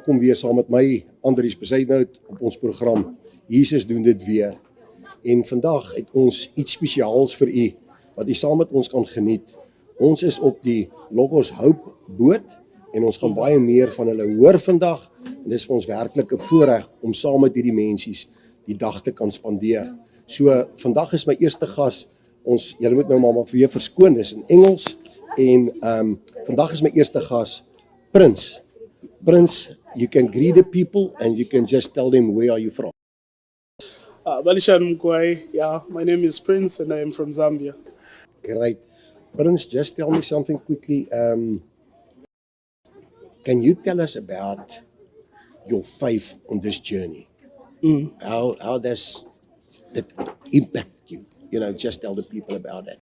Kom weer saam met my, Andries Besuitnout, op ons program Jesus doen dit weer. En vandag het ons iets spesiaals vir u, wat u saam met ons kan geniet. Ons is op die Logos Hope boot, en ons gaan baie meer van hulle hoor vandag, en dit is vir ons werklik 'n voorreg om saam met hierdie mensies die dag te kan spandeer. So, vandag is my eerste gas, julle moet nou maar weer verskoon, dis in Engels, en vandag is my eerste gas, Prins. Prince, you can greet the people and you can just tell them where are you from. Balishan Mkwai, yeah, my name is Prince and I am from Zambia. Great. Prince, just tell me something quickly. Can you tell us about your faith on this journey? How does it impact you? You know, just tell the people about it.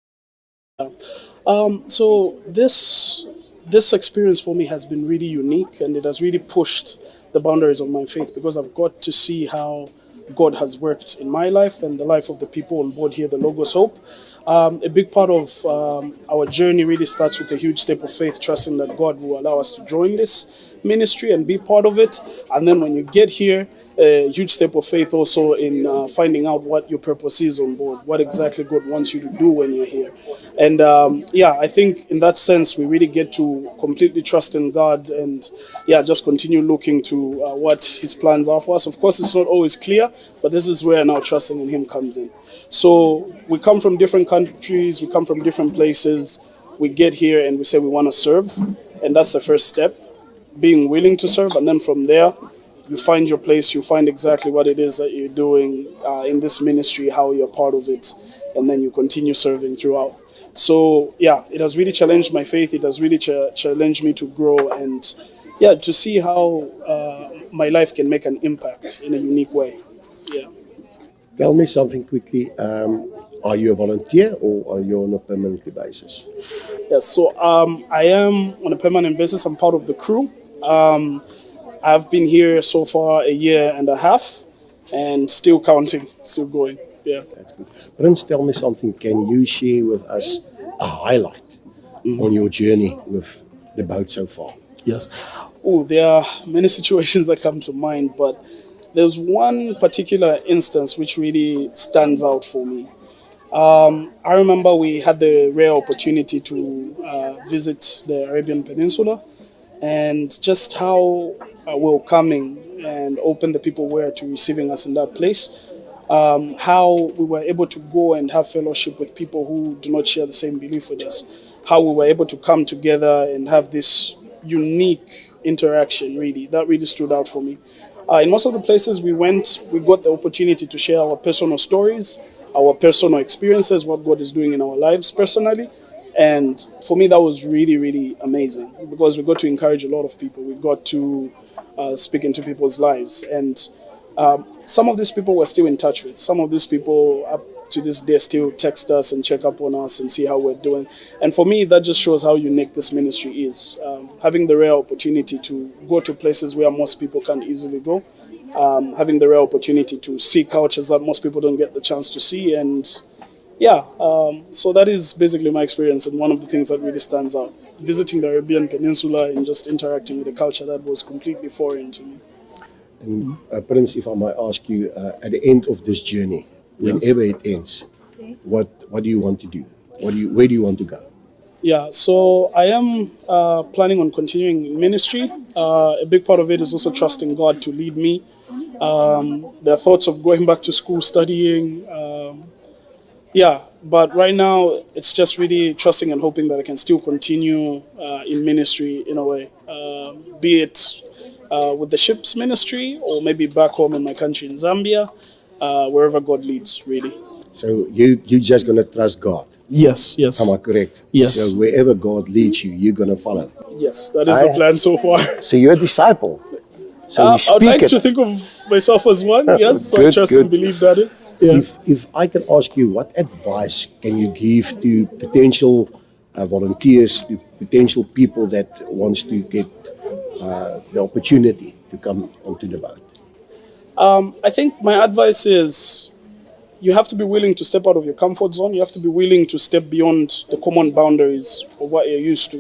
So this experience for me has been really unique, and it has really pushed the boundaries of my faith, because I've got to see how God has worked in my life and the life of the people on board here, the Logos Hope. A big part of our journey really starts with a huge step of faith, trusting that God will allow us to join this ministry and be part of it. And then when you get here, a huge step of faith also in finding out what your purpose is on board, what exactly God wants you to do when you're here. And I think in that sense, we really get to completely trust in God and just continue looking to what his plans are for us. Of course, it's not always clear, but this is where now trusting in him comes in. So we come from different countries, we come from different places, we get here and we say we want to serve, and that's the first step, being willing to serve, and then from there, you find your place, you find exactly what it is that you're doing in this ministry, how you're part of it, and then you continue serving throughout. So, it has really challenged my faith. It has really challenged me to grow and, to see how my life can make an impact in a unique way. Yeah. Tell me something quickly. Are you a volunteer or are you on a permanent basis? Yes, so I am on a permanent basis. I'm part of the crew. I've been here so far a year and a half and still counting, still going. Yeah. That's good. Prince, tell me something. Can you share with us a highlight on your journey with the boat so far? Yes. Oh, there are many situations that come to mind, but there's one particular instance which really stands out for me. I remember we had the rare opportunity to visit the Arabian Peninsula, and just how welcoming and open the people were to receiving us in that place. How we were able to go and have fellowship with people who do not share the same belief with us. How we were able to come together and have this unique interaction, really. That really stood out for me. In most of the places we went, we got the opportunity to share our personal stories, our personal experiences, what God is doing in our lives personally. And for me, that was really, really amazing, because we got to encourage a lot of people. We got to speak into people's lives. And some of these people we're still in touch with. Some of these people up to this day still text us and check up on us and see how we're doing. And for me, that just shows how unique this ministry is. Having the rare opportunity to go to places where most people can't easily go. Having the rare opportunity to see cultures that most people don't get the chance to see. And so that is basically my experience, and one of the things that really stands out. Visiting the Arabian Peninsula and just interacting with a culture that was completely foreign to me. And Prince, if I might ask you, at the end of this journey, whenever it ends, what do you want to do? Where do you want to go? Yeah, so I am planning on continuing in ministry. A big part of it is also trusting God to lead me. There are thoughts of going back to school, studying. But right now it's just really trusting and hoping that I can still continue in ministry in a way, be it with the ship's ministry or maybe back home in my country in Zambia, wherever God leads, really. So you're just going to trust God? Yes. Am I correct? Yes. So wherever God leads you, you're going to follow? Yes, that is the plan so far. So you're a disciple? So we I'd speak like it. to think of myself as one. Yes, so I Good, trust good. and believe that is. Yeah. If I can ask you, what advice can you give to potential volunteers, to potential people that wants to get the opportunity to come onto the boat? I think my advice is you have to be willing to step out of your comfort zone. You have to be willing to step beyond the common boundaries of what you're used to.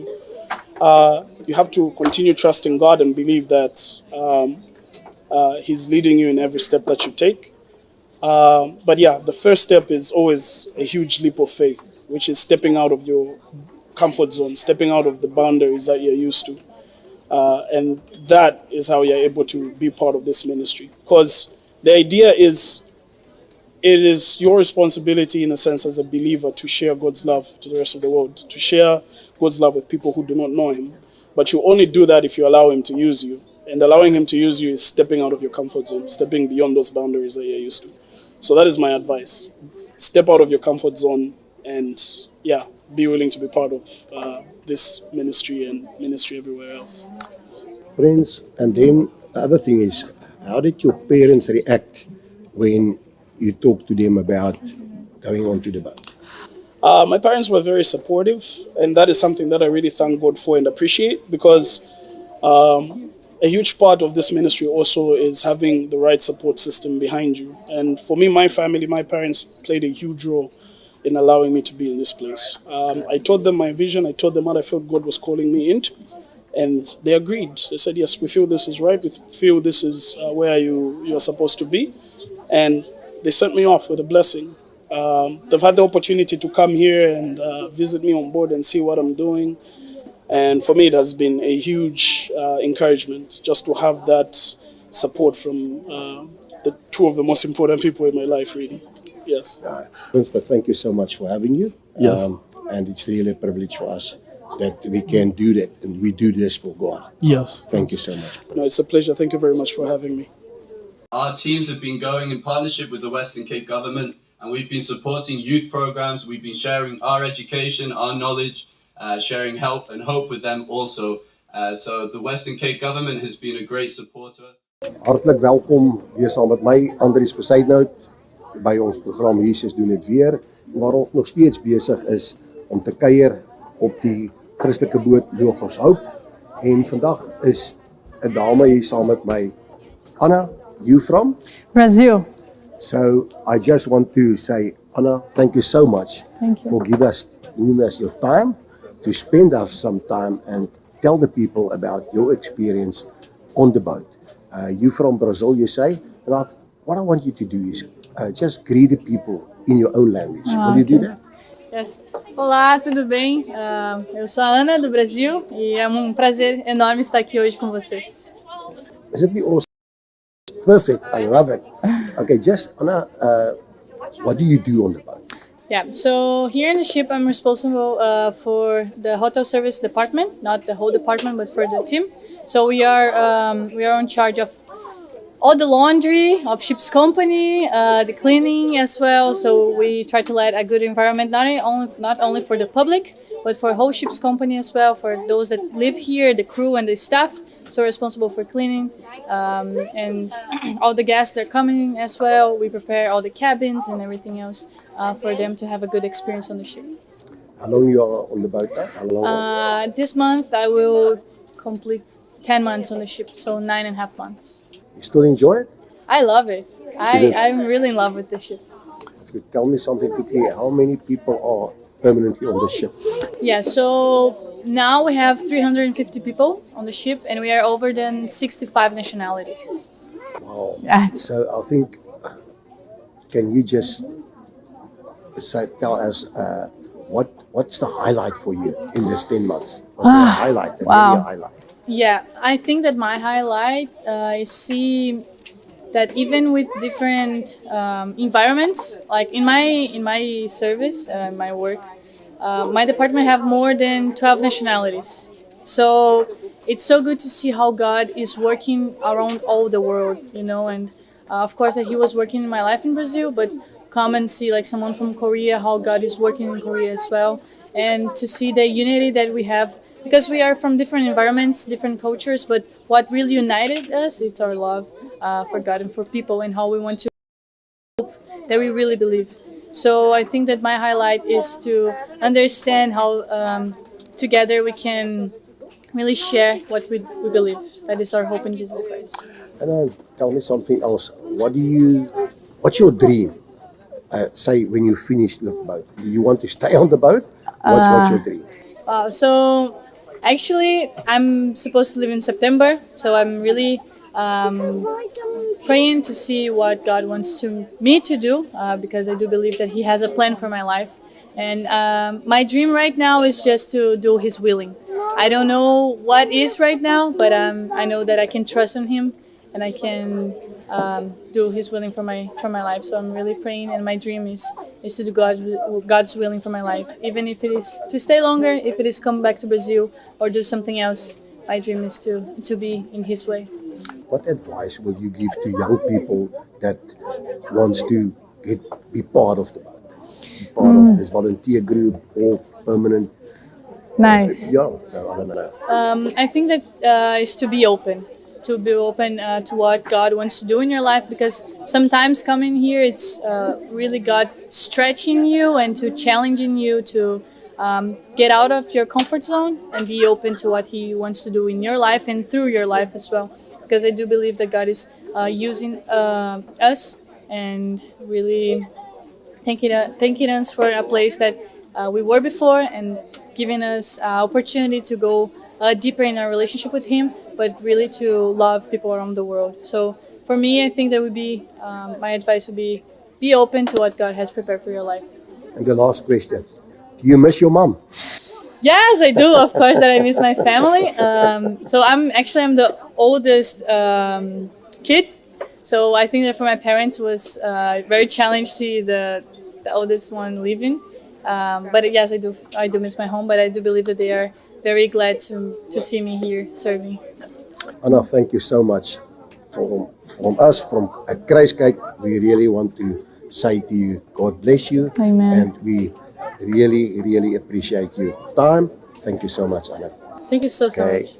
You have to continue trusting God and believe that He's leading you in every step that you take. But yeah, the first step is always a huge leap of faith, which is stepping out of your comfort zone, stepping out of the boundaries that you're used to. And that is how you're able to be part of this ministry. Because the idea is it is your responsibility, in a sense, as a believer, to share God's love to the rest of the world, to share God's love with people who do not know Him. But you only do that if you allow Him to use you. And allowing Him to use you is stepping out of your comfort zone, stepping beyond those boundaries that you're used to. So that is my advice. Step out of your comfort zone and, yeah, be willing to be part of this ministry and ministry everywhere else. Friends, and then the other thing is, how did your parents react when you talked to them about going onto the boat? My parents were very supportive, and that is something that I really thank God for and appreciate, because a huge part of this ministry also is having the right support system behind you. And for me, my family, my parents played a huge role in allowing me to be in this place. I told them my vision, I told them what I felt God was calling me into, and they agreed. They said, yes, we feel this is right, we feel this is where you're supposed to be. And they sent me off with a blessing. They've had the opportunity to come here and visit me on board and see what I'm doing. And for me, it has been a huge encouragement just to have that support from the two of the most important people in my life, really. Yes. Prince, but thank you so much for having you. Yes. And it's really a privilege for us that we can do that, and we do this for God. Yes. Thank you so much. No, it's a pleasure. Thank you very much for having me. Our teams have been going in partnership with the Western Cape government, and we've been supporting youth programs. We've been sharing our education, our knowledge, sharing help and hope with them also. So the Western Cape government has been a great supporter. Hartlik welkom weer saam met my, Andries Besuidnout, by ons program Jesus doen dit weer, waar ons nog steeds besig is om te kuier op die Christelike boot Logos Hoop. En vandag is 'n dame hier saam met my, Anna. You from? Brazil. So I just want to say, Anna, thank you so much for giving us your time to spend us some time and tell the people about your experience on the boat. You from Brazil, you say, and what I want you to do is just greet the people in your own language. Will you do that? Yes. Olá, tudo bem? Eu sou a Ana, do Brasil, e é prazer enorme estar aqui hoje com vocês. Is it the awesome? Perfect, I love it. Okay, just Anna, what do you do on the boat? Yeah, so here in the ship, I'm responsible for the hotel service department, not the whole department, but for the team. So we are in charge of all the laundry of ship's company, the cleaning as well. So we try to let a good environment, not only for the public, but for whole ship's company as well, for those that live here, the crew and the staff. So responsible for cleaning and all the guests that are coming as well. We prepare all the cabins and everything else for them to have a good experience on the ship. How long you are on the boat now? How long? This month I will complete 10 months on the ship, so 9.5 months. You still enjoy it? I love it. I'm really in love with the ship. That's good. Tell me something quickly. How many people are permanently on the ship? Yeah, so now we have 350 people on the ship, and we are over than 65 nationalities. Wow. Yeah. So I think, can you just tell us what's the highlight for you in this 10 months? What's the highlight? Wow. Really a highlight? Yeah, I think that my highlight is see that even with different environments, like in my service, my work, my department have more than 12 nationalities. So it's so good to see how God is working around all the world, you know, and of course that He was working in my life in Brazil, but come and see like someone from Korea, how God is working in Korea as well, and to see the unity that we have because we are from different environments, different cultures, but what really united us, it's our love for God and for people, and how we want to that we really believe. So I think that my highlight is to understand how together we can really share what we believe. That is our hope in Jesus Christ. And tell me something else. What's your dream? Say when you finish with the boat. Do you want to stay on the boat? What's your dream? So actually, I'm supposed to leave in September. So I'm really praying to see what God wants me to do because I do believe that He has a plan for my life. And my dream right now is just to do His willing. I don't know what is right now, but I know that I can trust in Him and I can do His willing for my life. So I'm really praying, and my dream is to do God's willing for my life, even if it is to stay longer, if it is come back to Brazil or do something else. My dream is to be in His way. What advice will you give to young people that wants to be part of the boat, be part of this volunteer group or permanent? Nice. Yeah, so I don't know. I think that is to be open to what God wants to do in your life, because sometimes coming here, it's really God stretching you and to challenging you to get out of your comfort zone and be open to what He wants to do in your life and through your life as well. Because I do believe that God is using us and really thanking us for a place that we were before and giving us opportunity to go deeper in our relationship with Him, but really to love people around the world. So for me, I think that would be my advice would be open to what God has prepared for your life. And the last question: do you miss your mom? Yes, I do. Of course, that I miss my family. So I'm the oldest kid. So I think that for my parents was very challenged to see the oldest one leaving. But yes, I do miss my home. But I do believe that they are very glad to see me here serving. Anna, thank you so much. From us, from at Kruiskyk, we really want to say to you, God bless you. Amen. And we really, really appreciate your time. Thank you so much, Anna. Thank you so Okay. much.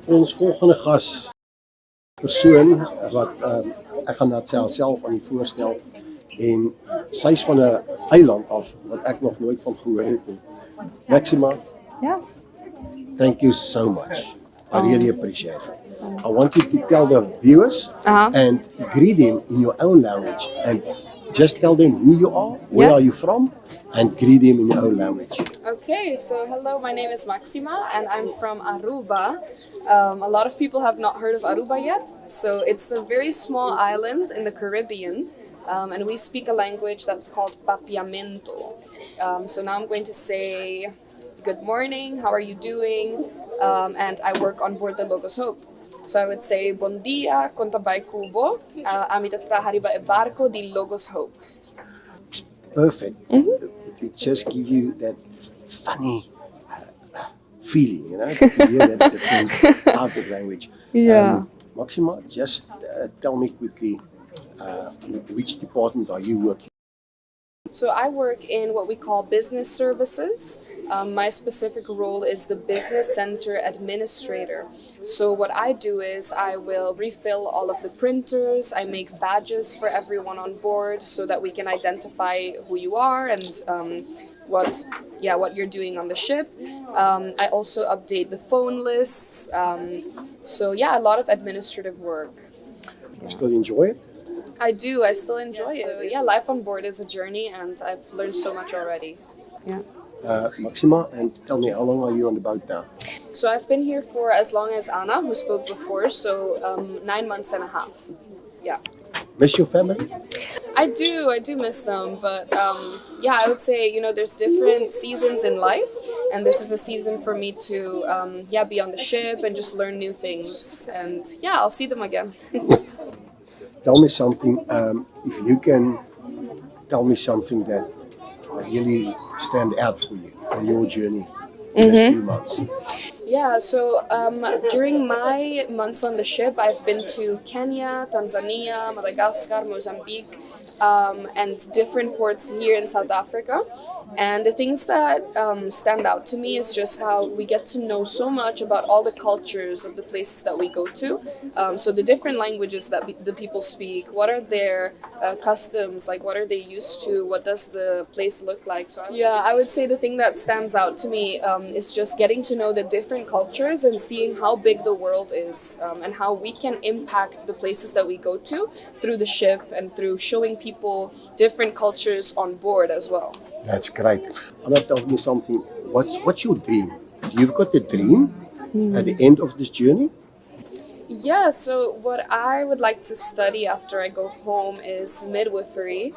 Ons volgende gas persoon wat ek gaan dit self aan u voorstel, en sy's van 'n eiland af wat ek nog nooit van gehoor het nie. Maxima, Yeah. thank you so much. I really appreciate it. I want you to tell the viewers and greet them in your own language, and just tell them who you are, where are you from, and greet them in your own language. Okay, so hello, my name is Maxima and I'm from Aruba. A lot of people have not heard of Aruba yet. So it's a very small island in the Caribbean, and we speak a language that's called Papiamento. So now I'm going to say, good morning, how are you doing? And I work on board the Logos Hope. So I would say, bon dia, kontabay kubo, amita trahariba e barco di Logos Hope. Perfect. It just gives you that funny feeling, you know, to hear that different type of language. Yeah. Maxima, just tell me quickly, which department are you working? So I work in what we call business services. My specific role is the business center administrator. So what I do is I will refill all of the printers, I make badges for everyone on board so that we can identify who you are and what you're doing on the ship. I also update the phone lists. So yeah, a lot of administrative work. You still enjoy it? I do, I still enjoy it. So yeah, life on board is a journey and I've learned so much already. Yeah. Maxima, and tell me, how long are you on the boat now? So I've been here for as long as Anna, who spoke before, so 9 months and a half. Yeah. Miss your family? I do miss them, but yeah, I would say, there's different seasons in life. and this is a season for me to be on the ship and just learn new things. And yeah, I'll see them again. Tell me something, if you can tell me something that really stand out for you on your journey in these few months. Yeah, so during my months on the ship, I've been to Kenya, Tanzania, Madagascar, Mozambique, and different ports here in South Africa. And the things that stand out to me is just how we get to know so much about all the cultures of the places that we go to. So the different languages that the people speak, what are their customs, like what are they used to, what does the place look like. So I would say the thing that stands out to me is just getting to know the different cultures and seeing how big the world is, and how we can impact the places that we go to through the ship and through showing people different cultures on board as well. That's great. Anna, tell me something. What's your dream? You've got a dream at the end of this journey? Yeah, so what I would like to study after I go home is midwifery.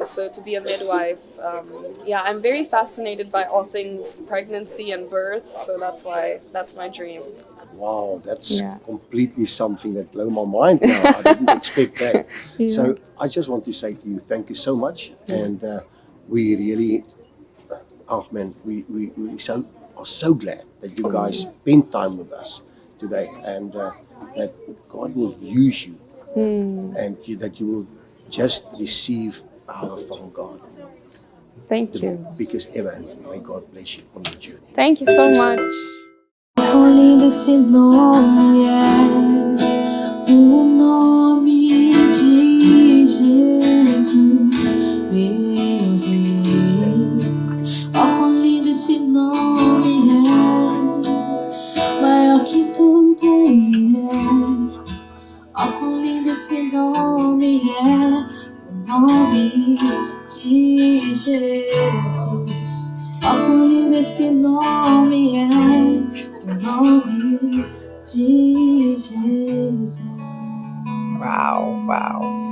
So to be a midwife, I'm very fascinated by all things pregnancy and birth, so that's my dream. Wow, that's completely something that blew my mind now. I didn't expect that. So I just want to say to you, thank you so much. And we really, we are so glad that you guys spent time with us today, and that God will use you, and that you will just receive power from God. Thank The you. biggest ever. May God bless you on your journey. Thank you so much. Quão lindo esse nome é, o nome de Jesus, meu Rei. Quão lindo esse nome é, maior que tudo ele é. Quão lindo esse nome é, o nome de Jesus. Quão lindo esse nome é, o nome de Jesus. Wow, wow.